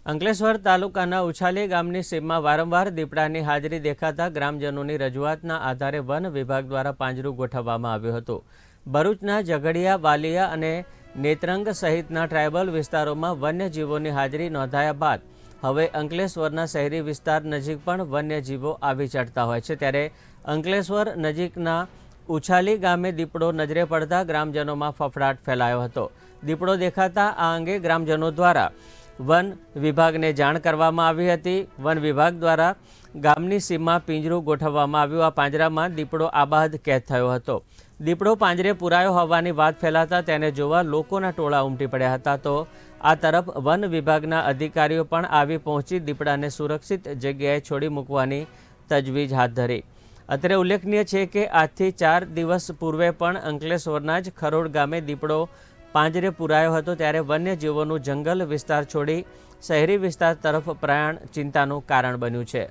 અંકલેશ્વર તાલુકાના ઉછાલી ગામની સીમમાં વારંવાર દીપડાની હાજરી દેખાતા ગ્રામજનોની રજૂઆતના આધારે વન વિભાગ દ્વારા પાંજરું ગોઠવવામાં આવ્યું હતું। ભરૂચના ઝઘડિયા, વાલિયા અને નેત્રંગ સહિતના ટ્રાયબલ વિસ્તારોમાં વન્યજીવોની હાજરી નોંધાયા બાદ હવે અંકલેશ્વરના શહેરી વિસ્તાર નજીક પણ વન્યજીવો આવી ચડતા હોય છે। ત્યારે અંકલેશ્વર નજીકના ઉછાલી ગામે દીપડો નજરે પડતા ગ્રામજનોમાં ફફડાટ ફેલાયો હતો। દીપડો દેખાતા આ અંગે ગ્રામજનો દ્વારા વન વિભાગને જાણ કરવામાં આવી હતી। વન વિભાગ દ્વારા ગામની સીમમાં પિંજરું ગોઠવવામાં આવ્યું। આ પાંજરામાં દીપડો આબાદ કેદ થયો હતો। દીપડો પાંજરે પુરાયો હોવાની વાત ફેલાતા તેને જોવા લોકોના ટોળા ઉમટી પડ્યા હતા। તો આ તરફ વન વિભાગના અધિકારીઓ પણ આવી પહોંચી દીપડાને સુરક્ષિત જગ્યાએ છોડી મૂકવાની તજવીજ હાથ ધરી। અત્રે ઉલ્લેખનીય છે કે આજથી 4 દિવસ પૂર્વે પણ અંકલેશ્વરના જ ખરોડ ગામે દીપડો પાંજરે પુરાયો હતો। ત્યારે વન્યજીવોનું જંગલ વિસ્તાર છોડી શહેરી વિસ્તાર તરફ પ્રયાણ ચિંતાનું કારણ બન્યું છે।